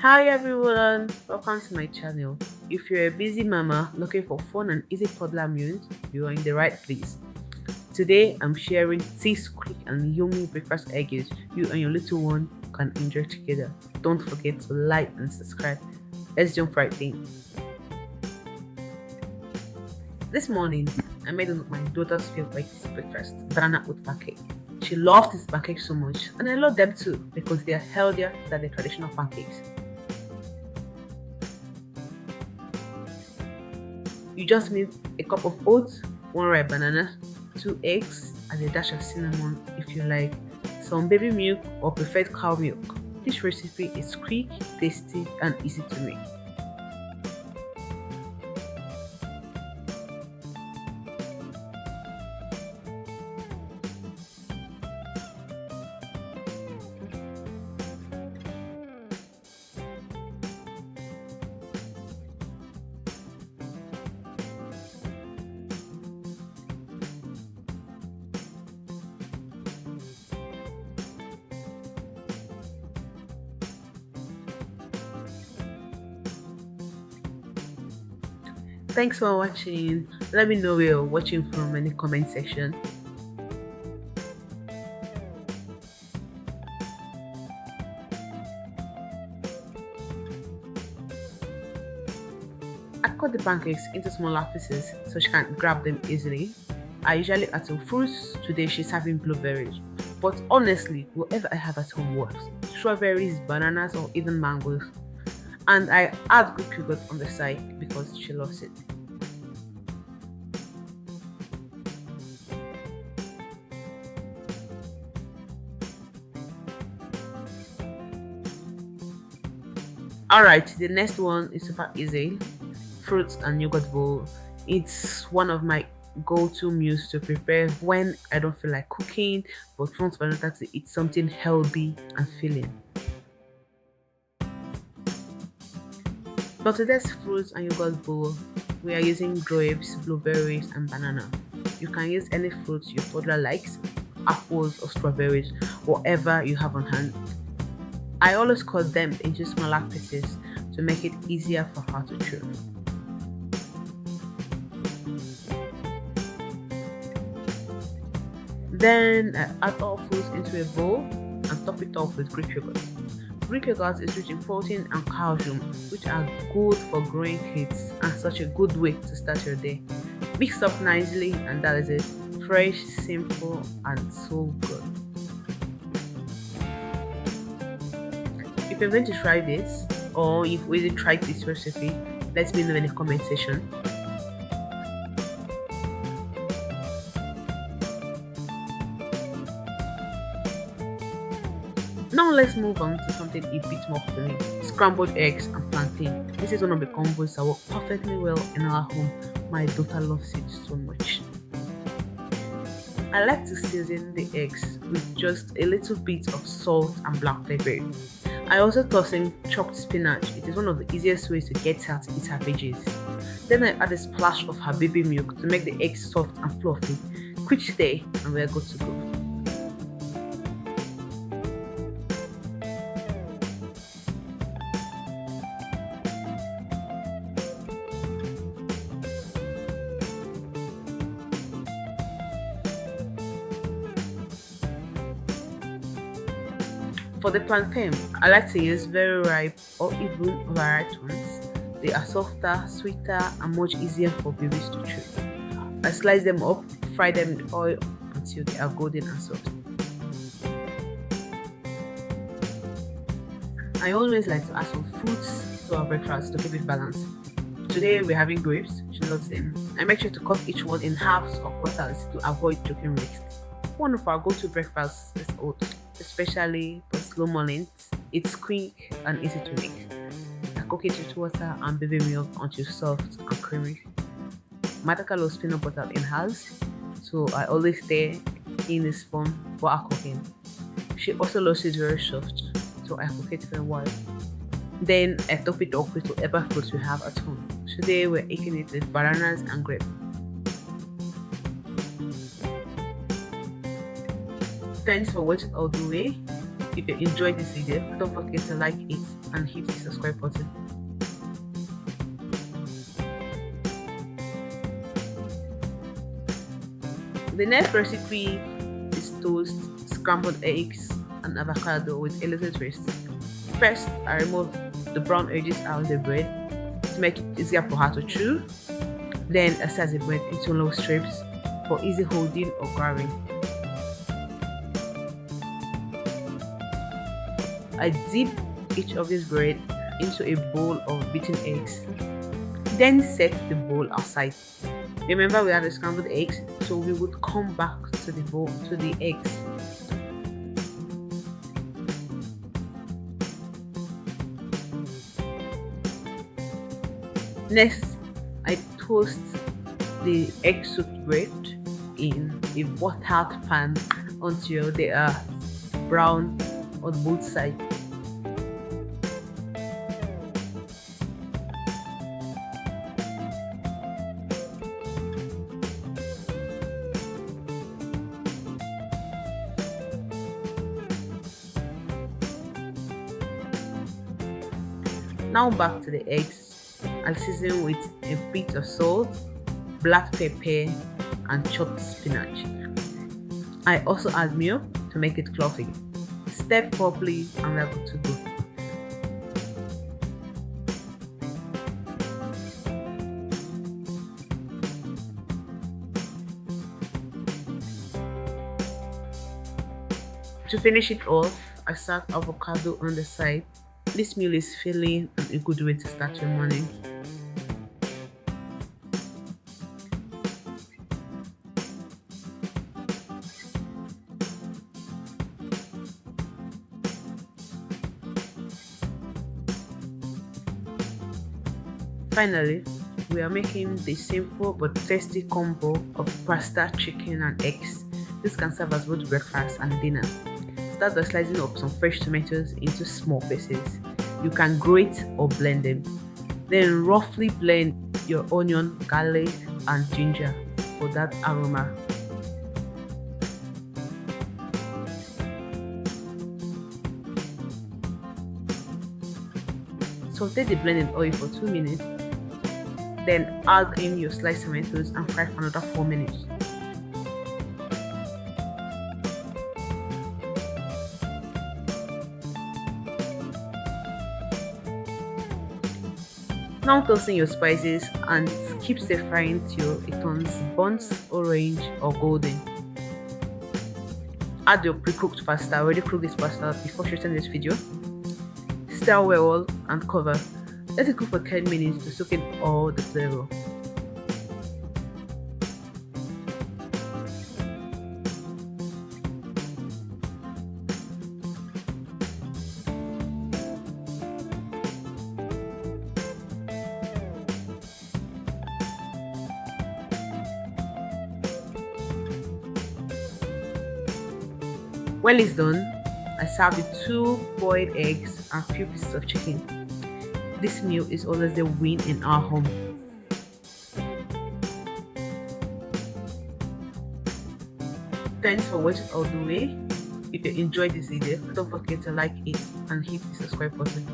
Hi everyone, welcome to my channel. If you're a busy mama looking for fun and easy toddler meals, you are in the right place. Today I'm sharing 6 quick and yummy breakfast eggs you and your little one can enjoy together. Don't forget to like and subscribe. Let's jump right in. This morning I made one of my daughter's favorite breakfast, banana with pancake. She loved this pancake so much, and I love them too because they are healthier than the traditional pancakes. You just need a cup of oats, one ripe banana, 2 eggs, and a dash of cinnamon if you like, some baby milk or preferred cow milk. This recipe is quick, tasty, and easy to make. Thanks for watching. Let me know where you're watching from in the comment section. I cut the pancakes into smaller pieces so she can grab them easily. I usually add some fruits. Today she's having blueberries. But honestly, whatever I have at home works. Strawberries, bananas, or even mangoes. And I add Greek yogurt on the side because she loves it. Alright, the next one is super easy. Fruits and yogurt bowl. It's one of my go-to meals to prepare when I don't feel like cooking but want my daughter to eat something healthy and filling. For today's fruits and yogurt bowl, we are using grapes, blueberries, and banana. You can use any fruits your toddler likes, apples or strawberries, whatever you have on hand. I always cut them into smaller pieces to make it easier for her to chew. Then add all fruits into a bowl and top it off with Greek yogurt. Greek yogurt is rich in protein and calcium, which are good for growing kids and such a good way to start your day. Mix up nicely, and that is it. Fresh, simple, and so good. If you're going to try this, or if you already tried this recipe, let me know in the comment section. Now let's move on to something a bit more filling. Scrambled eggs and plantain. This is one of the combos that work perfectly well in our home. My daughter loves it so much. I like to season the eggs with just a little bit of salt and black pepper. I also toss in chopped spinach. It is one of the easiest ways to get her to eat her veggies. Then I add a splash of her baby milk to make the eggs soft and fluffy. Quick stir and we're good to go. For the plantain, I like to use very ripe or even overripe ones. They are softer, sweeter, and much easier for babies to chew. I slice them up, fry them in oil until they are golden and soft. I always like to add some fruits to our breakfast to keep it balanced. Today we're having grapes, she loves them. I make sure to cut each one in halves or quarters to avoid choking risk. One of our go-to breakfasts is oats, especially for slow mornings. It's quick and easy to make. I cook it with water and baby milk until soft and creamy. My daughter loves peanut butter in hers, so I always stay in this form while cooking. She also loves it very soft, so I cook it for a while. Then I top it off with whatever fruits we have at home. Today we're eating it with bananas and grapes. Thanks for watching all the way. If you enjoyed this video, don't forget to like it and hit the subscribe button. The next recipe is toast, scrambled eggs, and avocado with a little twist. First, I remove the brown edges out of the bread to make it easier for her to chew. Then I slice the bread into long strips for easy holding or grabbing. I dip each of these bread into a bowl of beaten eggs. Then set the bowl aside. Remember, we had the scrambled eggs, so we would come back to the bowl, to the eggs. Next, I toast the egg soaked bread in a buttered pan until they are brown on both sides. Now back to the eggs. I season with a bit of salt, black pepper, and chopped spinach. I also add milk to make it fluffy. Stir properly and we are good to go. To finish it off, I serve avocado on the side. This meal is filling and a good way to start your morning. Finally, we are making the simple but tasty combo of pasta, chicken, and eggs. This can serve as both breakfast and dinner. Start by slicing up some fresh tomatoes into small pieces. You can grate or blend them. Then roughly blend your onion, garlic, and ginger for that aroma. Saute the blend in oil for 2 minutes. Then add in your sliced tomatoes and fry for another 4 minutes. Now toasting your spices and keep stir frying till it turns burnt, orange, or golden. Add your pre-cooked pasta. I already cooked this pasta before shooting this video. Stir well and cover. Let it cook for 10 minutes to soak in all the flavor. When it's done, I serve with 2 boiled eggs and a few pieces of chicken. This meal is always the win in our home. Thanks for watching all the way. If you enjoyed this video, don't forget to like it and hit the subscribe button.